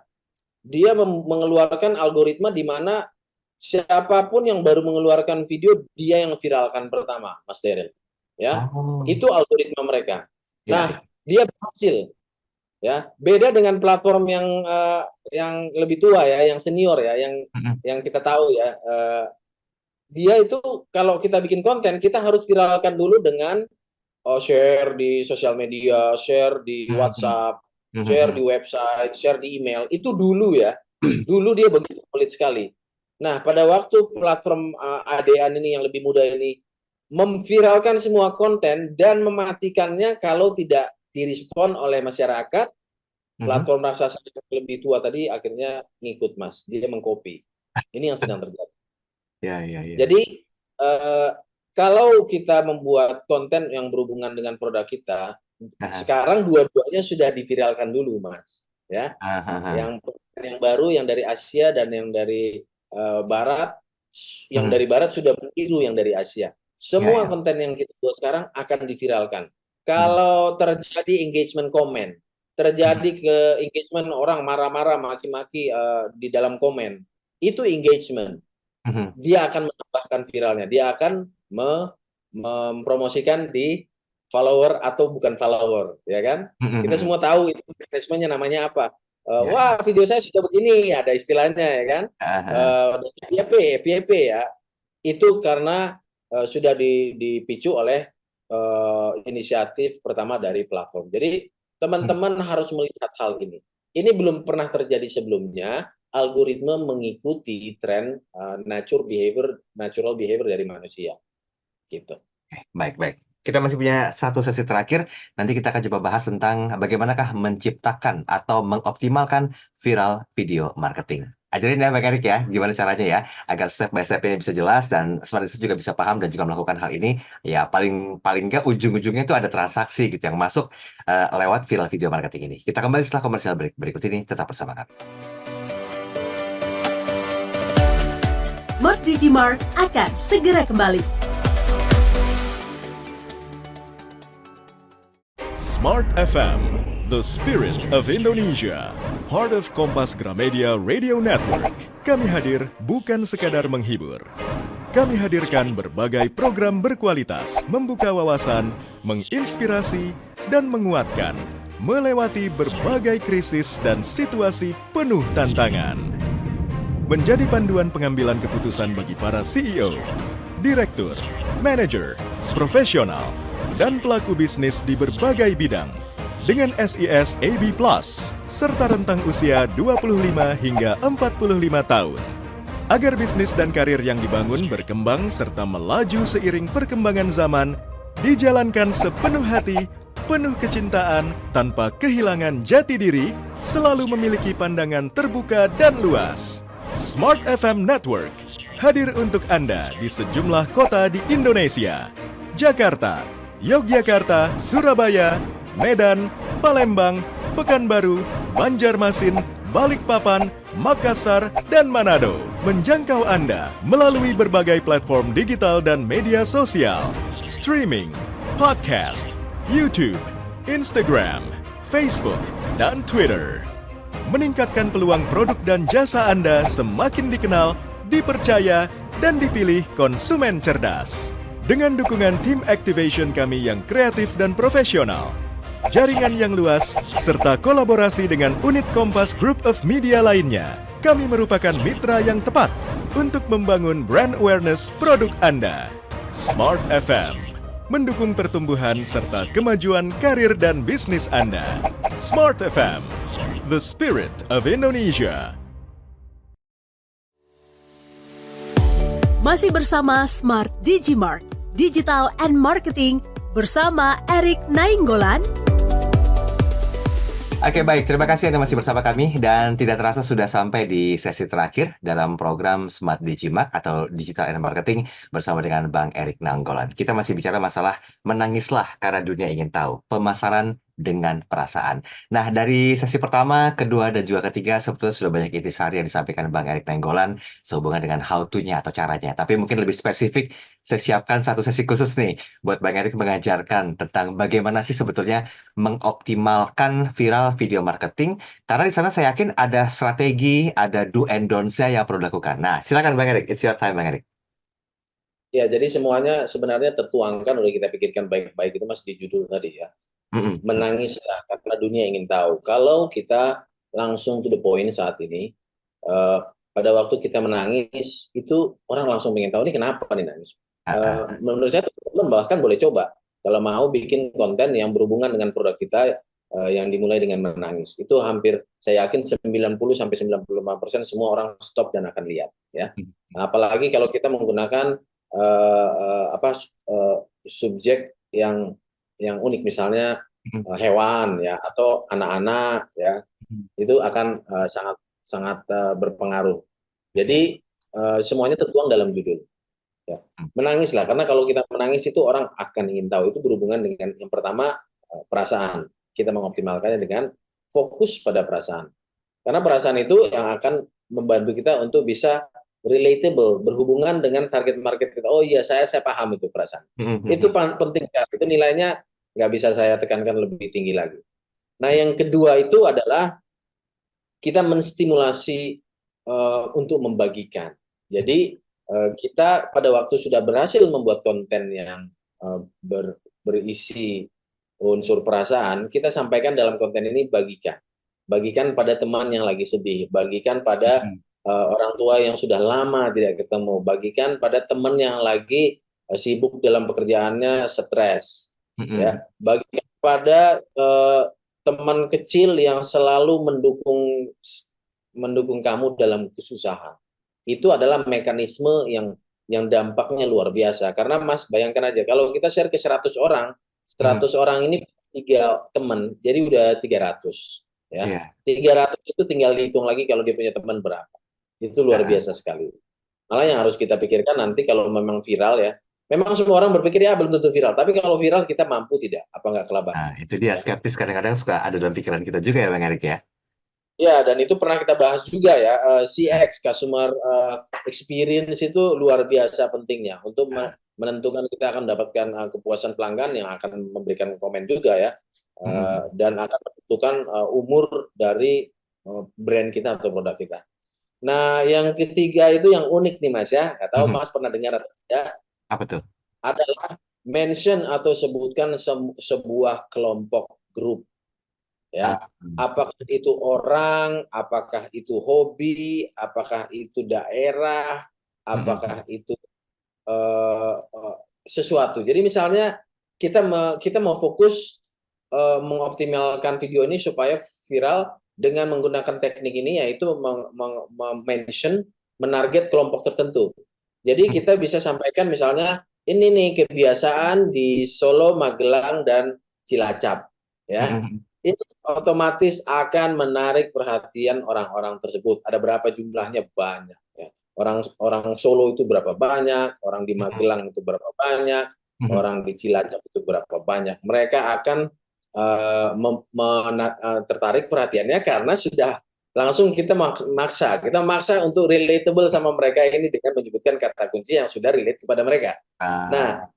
dia mengeluarkan algoritma di mana siapapun yang baru mengeluarkan video, dia yang viralkan pertama, Mas Daryl. Ya, itu algoritma mereka. Nah, dia berhasil. Ya, beda dengan platform yang lebih tua ya, yang senior ya, yang kita tahu ya. Dia itu kalau kita bikin konten, kita harus viralkan dulu dengan share di sosial media, share di WhatsApp, share di website, share di email. Itu dulu ya. Dulu dia begitu pelit sekali. Nah, pada waktu platform ADAN ini yang lebih muda ini memviralkan semua konten dan mematikannya kalau tidak direspon oleh masyarakat, platform raksasa yang lebih tua tadi akhirnya ngikut, Mas. Dia mengcopy. Ini yang sedang terjadi. Jadi kalau kita membuat konten yang berhubungan dengan produk kita, sekarang dua-duanya sudah diviralkan dulu, Mas. Ya, yang baru, yang dari Asia dan yang dari Barat, yang dari Barat sudah meniru yang dari Asia. Semua konten yang kita buat sekarang akan diviralkan. Kalau terjadi engagement komen, terjadi ke engagement orang marah-marah, maki-maki di dalam komen, itu engagement. Dia akan menambahkan viralnya. Dia akan mempromosikan di follower atau bukan follower, ya kan? Kita semua tahu itu mekanismenya namanya apa. Wah, video saya sudah begini, ada istilahnya ya kan? VIP ya. Itu karena sudah dipicu oleh inisiatif pertama dari platform. Jadi teman-teman harus melihat hal ini. Ini belum pernah terjadi sebelumnya. Algoritma mengikuti tren natural behavior dari manusia. Gitu. Baik. Kita masih punya satu sesi terakhir. Nanti kita akan coba bahas tentang bagaimanakah menciptakan atau mengoptimalkan viral video marketing. Ajarin ya Bang Erik ya, gimana caranya ya, agar step by step-nya bisa jelas dan Smart Listener juga bisa paham dan juga melakukan hal ini. Ya paling nggak ujung-ujungnya itu ada transaksi gitu yang masuk lewat viral video marketing ini. Kita kembali setelah komersial break berikut ini, tetap bersama kami. Smart Digimart akan segera kembali. Smart FM, The Spirit of Indonesia, part of Kompas Gramedia Radio Network. Kami hadir bukan sekadar menghibur. Kami hadirkan berbagai program berkualitas, membuka wawasan, menginspirasi, dan menguatkan, melewati berbagai krisis dan situasi penuh tantangan. Menjadi panduan pengambilan keputusan bagi para CEO, direktur, manajer, profesional, dan pelaku bisnis di berbagai bidang. Dengan SIS AB Plus, serta rentang usia 25 hingga 45 tahun. Agar bisnis dan karir yang dibangun berkembang serta melaju seiring perkembangan zaman, dijalankan sepenuh hati, penuh kecintaan, tanpa kehilangan jati diri, selalu memiliki pandangan terbuka dan luas. Smart FM Network hadir untuk Anda di sejumlah kota di Indonesia. Jakarta, Yogyakarta, Surabaya, Medan, Palembang, Pekanbaru, Banjarmasin, Balikpapan, Makassar, dan Manado. Menjangkau Anda melalui berbagai platform digital dan media sosial, streaming, podcast, YouTube, Instagram, Facebook, dan Twitter. Meningkatkan peluang produk dan jasa Anda semakin dikenal, dipercaya, dan dipilih konsumen cerdas. Dengan dukungan tim activation kami yang kreatif dan profesional, jaringan yang luas, serta kolaborasi dengan unit Kompas Group of Media lainnya, kami merupakan mitra yang tepat untuk membangun brand awareness produk Anda. Smart FM, mendukung pertumbuhan serta kemajuan karir dan bisnis Anda. Smart FM, the spirit of Indonesia. Masih bersama Smart Digimart, Digital and Marketing bersama Erik Nainggolan. Oke, baik. Terima kasih Anda masih bersama kami dan tidak terasa sudah sampai di sesi terakhir dalam program Smart Digimark atau Digital and Marketing bersama dengan Bang Erik Nainggolan. Kita masih bicara masalah menangislah karena dunia ingin tahu, pemasaran dengan perasaan. Nah, dari sesi pertama, kedua, dan juga ketiga sebetulnya sudah banyak intisari yang disampaikan Bang Erik Nainggolan sehubungan dengan how to-nya atau caranya. Tapi mungkin lebih spesifik, saya siapkan satu sesi khusus nih buat Bang Erik mengajarkan tentang bagaimana sih sebetulnya mengoptimalkan viral video marketing. Karena di sana saya yakin ada strategi, ada do and don'ts-nya yang perlu dilakukan. Nah, silakan Bang Erik. It's your time, Bang Erik. Ya, jadi semuanya sebenarnya tertuangkan udah kita pikirkan baik-baik itu Mas di judul tadi ya. Menangislah karena dunia ingin tahu. Kalau kita langsung to the point saat ini, pada waktu kita menangis itu orang langsung ingin tahu ini kenapa nih nangis. Menurut saya teman-teman bahkan boleh coba kalau mau bikin konten yang berhubungan dengan produk kita yang dimulai dengan menangis. Itu hampir saya yakin 90-95% semua orang stop dan akan lihat ya. Nah, apalagi kalau kita menggunakan subjek yang unik, misalnya hewan ya atau anak-anak ya, itu akan sangat berpengaruh. Jadi semuanya tertuang dalam judul ya. Menangislah, karena kalau kita menangis itu orang akan ingin tahu. Itu berhubungan dengan yang pertama, perasaan. Kita mengoptimalkannya dengan fokus pada perasaan, karena perasaan itu yang akan membantu kita untuk bisa relatable, berhubungan dengan target market kita. Oh iya, saya paham itu perasaan. Itu penting sekali. Itu nilainya nggak bisa saya tekankan lebih tinggi lagi. Nah, yang kedua itu adalah kita menstimulasi untuk membagikan. Jadi kita pada waktu sudah berhasil membuat konten yang berisi unsur perasaan, kita sampaikan dalam konten ini bagikan. Bagikan pada teman yang lagi sedih, bagikan pada orang tua yang sudah lama tidak ketemu, bagikan pada teman yang lagi sibuk dalam pekerjaannya, stres, ya, bagikan pada teman kecil yang selalu mendukung kamu dalam kesusahan. Itu adalah mekanisme yang dampaknya luar biasa. Karena Mas bayangkan aja, kalau kita share ke 100 orang, 100 orang ini 3 teman, jadi udah 300. Ya. 300 itu tinggal dihitung lagi kalau dia punya teman berapa. Itu luar biasa sekali. Malah yang harus kita pikirkan nanti kalau memang viral ya, memang semua orang berpikir ya belum tentu viral, tapi kalau viral kita mampu tidak, apa nggak kelabakan. Nah, itu dia, skeptis kadang-kadang suka ada dalam pikiran kita juga ya Bang Erik ya. Ya, dan itu pernah kita bahas juga ya, CX, Customer Experience itu luar biasa pentingnya untuk menentukan kita akan mendapatkan kepuasan pelanggan yang akan memberikan komen juga ya. dan akan menentukan umur dari brand kita atau produk kita. Nah, yang ketiga itu yang unik nih Mas ya, nggak tahu Mas pernah dengar atau tidak, Apa tuh? adalah mention atau sebutkan sebuah kelompok grup ya. Apakah itu orang, apakah itu hobi, apakah itu daerah, apakah itu sesuatu. Jadi misalnya kita mau fokus mengoptimalkan video ini supaya viral dengan menggunakan teknik ini, yaitu mention, menarget kelompok tertentu. Jadi kita bisa sampaikan misalnya ini nih kebiasaan di Solo, Magelang, dan Cilacap, ya. Itu otomatis akan menarik perhatian orang-orang tersebut. Ada berapa jumlahnya? Banyak. Ya. Orang Solo itu berapa banyak, orang di Magelang itu berapa banyak, orang di Cilacap itu berapa banyak. Mereka akan tertarik perhatiannya karena sudah langsung kita maksa untuk relatable sama mereka ini dengan menyebutkan kata kunci yang sudah relate kepada mereka. Nah,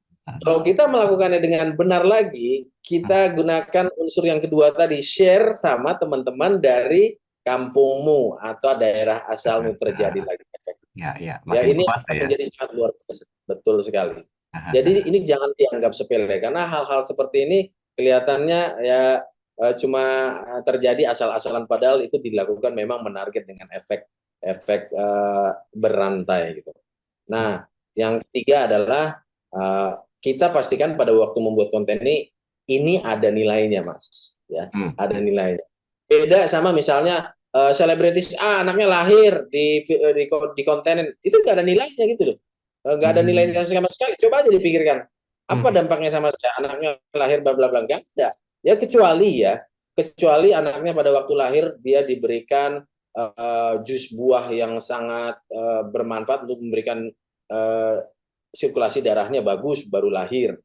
kalau kita melakukannya dengan benar lagi, kita gunakan unsur yang kedua tadi, share sama teman-teman dari kampungmu atau daerah asalmu terjadi lagi efek. Ya, ini akan menjadi sangat luar biasa. Betul sekali. Jadi ini jangan dianggap sepele karena hal-hal seperti ini kelihatannya ya cuma terjadi asal-asalan, padahal itu dilakukan memang menarget dengan efek berantai gitu. Nah, yang ketiga adalah kita pastikan pada waktu membuat konten ini ada nilainya Mas, ya, ada nilainya. Beda sama misalnya selebritis anaknya lahir di kontenin, itu nggak ada nilainya gitu loh, nggak ada nilainya sama sekali. Coba aja dipikirkan apa dampaknya sama saya, anaknya lahir bla bla bla, nggak ada. Ya kecuali anaknya pada waktu lahir dia diberikan jus buah yang sangat bermanfaat untuk memberikan sirkulasi darahnya bagus baru lahir.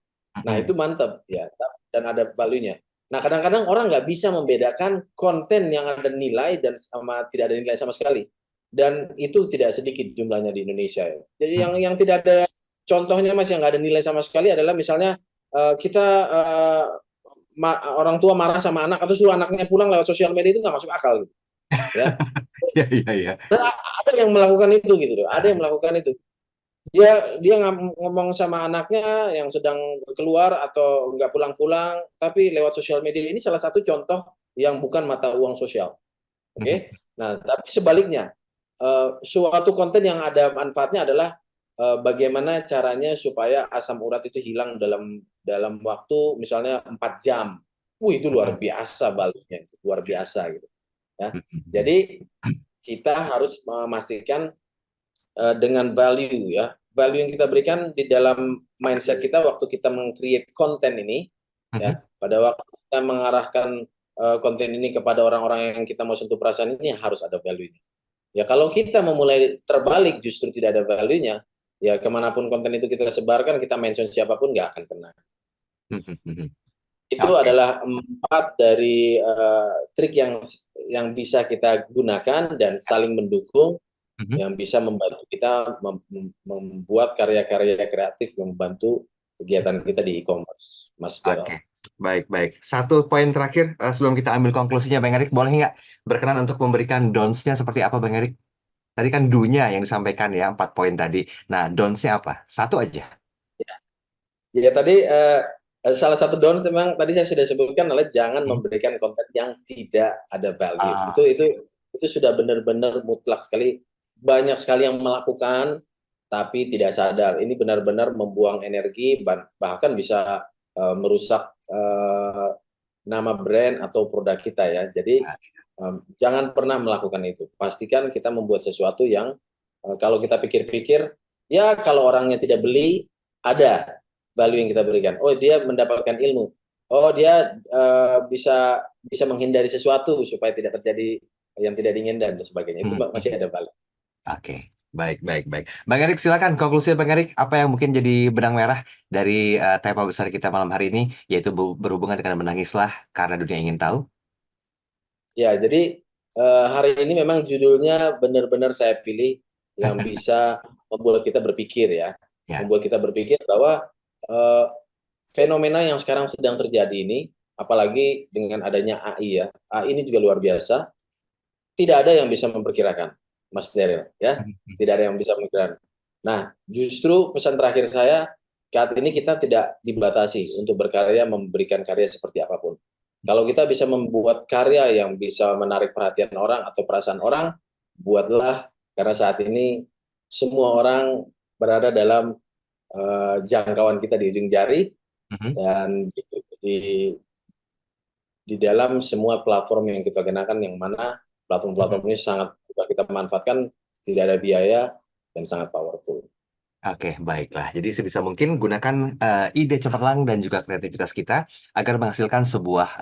Nah itu mantap ya, dan ada value-nya. Nah kadang-kadang orang nggak bisa membedakan konten yang ada nilai dan sama tidak ada nilai sama sekali. Dan itu tidak sedikit jumlahnya di Indonesia ya. Jadi yang tidak ada contohnya Mas, yang nggak ada nilai sama sekali adalah misalnya kita orang tua marah sama anak atau suruh anaknya pulang lewat sosial media, itu nggak masuk akal gitu. Ya. Iya. Ada yang melakukan itu gitu loh. Ada yang melakukan itu. Dia ngomong sama anaknya yang sedang keluar atau nggak pulang-pulang, tapi lewat sosial media. Ini salah satu contoh yang bukan mata uang sosial. Oke. Nah, tapi sebaliknya, suatu konten yang ada manfaatnya adalah bagaimana caranya supaya asam urat itu hilang dalam waktu misalnya 4 jam. Itu luar biasa baliknya, luar biasa gitu. Ya. Jadi kita harus memastikan dengan value ya, value yang kita berikan di dalam mindset kita waktu kita meng-create konten ini, ya, pada waktu kita mengarahkan konten ini kepada orang-orang yang kita mau sentuh perasaan ini, harus ada value-nya. Ya kalau kita memulai terbalik justru tidak ada value-nya, ya kemanapun konten itu kita sebarkan, kita mention siapapun nggak akan kena. Itu adalah 4 dari trik yang bisa kita gunakan dan saling mendukung, yang bisa membantu kita membuat karya-karya kreatif yang membantu kegiatan kita di e-commerce, Mas Daryl. Oke, baik. Satu poin terakhir sebelum kita ambil konklusinya, Bang Erik, boleh nggak berkenan untuk memberikan don'ts-nya seperti apa, Bang Erik? Tadi kan do-nya yang disampaikan ya, 4 poin tadi. Nah, don'ts-nya apa? Satu aja. Ya tadi salah satu don'ts memang tadi saya sudah sebutkan adalah jangan memberikan konten yang tidak ada value. Itu sudah benar-benar mutlak sekali. Banyak sekali yang melakukan tapi tidak sadar. Ini benar-benar membuang energi, bahkan bisa merusak nama brand atau produk kita ya. Jadi jangan pernah melakukan itu. Pastikan kita membuat sesuatu yang kalau kita pikir-pikir, ya kalau orangnya tidak beli, ada value yang kita berikan. Oh, dia mendapatkan ilmu. Oh, dia bisa menghindari sesuatu supaya tidak terjadi yang tidak diinginkan dan sebagainya. Itu masih ada value. Oke, baik. Bang Erik, silakan konklusi Bang Erik, apa yang mungkin jadi benang merah dari tema besar kita malam hari ini, yaitu berhubungan dengan menangislah karena dunia ingin tahu. Ya, jadi hari ini memang judulnya benar-benar saya pilih yang bisa membuat kita berpikir ya. Membuat kita berpikir bahwa fenomena yang sekarang sedang terjadi ini apalagi dengan adanya AI ya. AI ini juga luar biasa. Tidak ada yang bisa memperkirakan, Mas Daryl, ya. Tidak ada yang bisa memperkirakan. Nah, justru pesan terakhir saya, saat ini kita tidak dibatasi untuk berkarya, memberikan karya seperti apapun. Kalau kita bisa membuat karya yang bisa menarik perhatian orang atau perasaan orang, buatlah, karena saat ini semua orang berada dalam jangkauan kita di ujung jari, dan di dalam semua platform yang kita gunakan, yang mana platform-platform ini sangat kita manfaatkan, tidak ada biaya, dan sangat powerful. Oke, baiklah. Jadi sebisa mungkin gunakan ide cemerlang dan juga kreativitas kita agar menghasilkan sebuah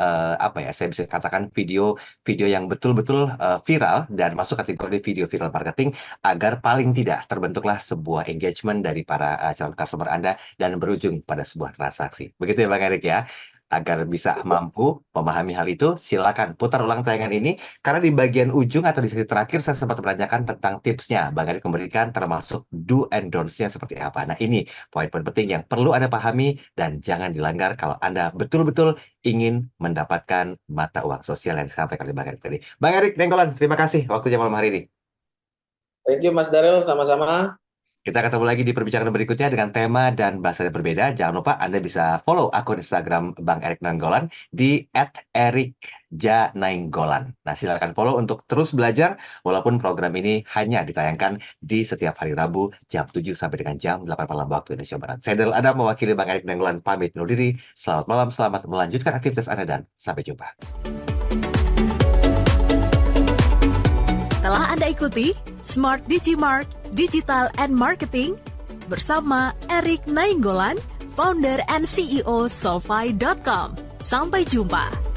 saya bisa katakan video yang betul-betul viral dan masuk kategori video viral marketing agar paling tidak terbentuklah sebuah engagement dari para calon customer Anda dan berujung pada sebuah transaksi. Begitu ya Bang Erik ya. Agar bisa mampu memahami hal itu, silakan putar ulang tayangan ini karena di bagian ujung atau di sesi terakhir saya sempat menanyakan tentang tipsnya. Bang Erik memberikan termasuk do and don'ts-nya seperti apa. Nah, ini poin-poin penting yang perlu Anda pahami dan jangan dilanggar kalau Anda betul-betul ingin mendapatkan mata uang sosial yang disampaikan oleh Bang Erik tadi. Bang Erik Nainggolan, terima kasih waktunya malam hari ini. Thank you Mas Daryl, sama-sama. Kita ketemu lagi di perbincangan berikutnya dengan tema dan bahasa yang berbeda. Jangan lupa Anda bisa follow akun Instagram Bang Erik Nainggolan di @erikjanainggolan. Nah, silakan follow untuk terus belajar walaupun program ini hanya ditayangkan di setiap hari Rabu jam 7 sampai dengan jam 8 malam waktu Indonesia Barat. Saya Daryl Adam mewakili Bang Erik Nainggolan pamit undur diri. Selamat malam, selamat melanjutkan aktivitas Anda dan sampai jumpa. Telah Anda ikuti Smart Digimart Digital and Marketing bersama Erik Nainggolan, founder and CEO Solvay.com. Sampai jumpa.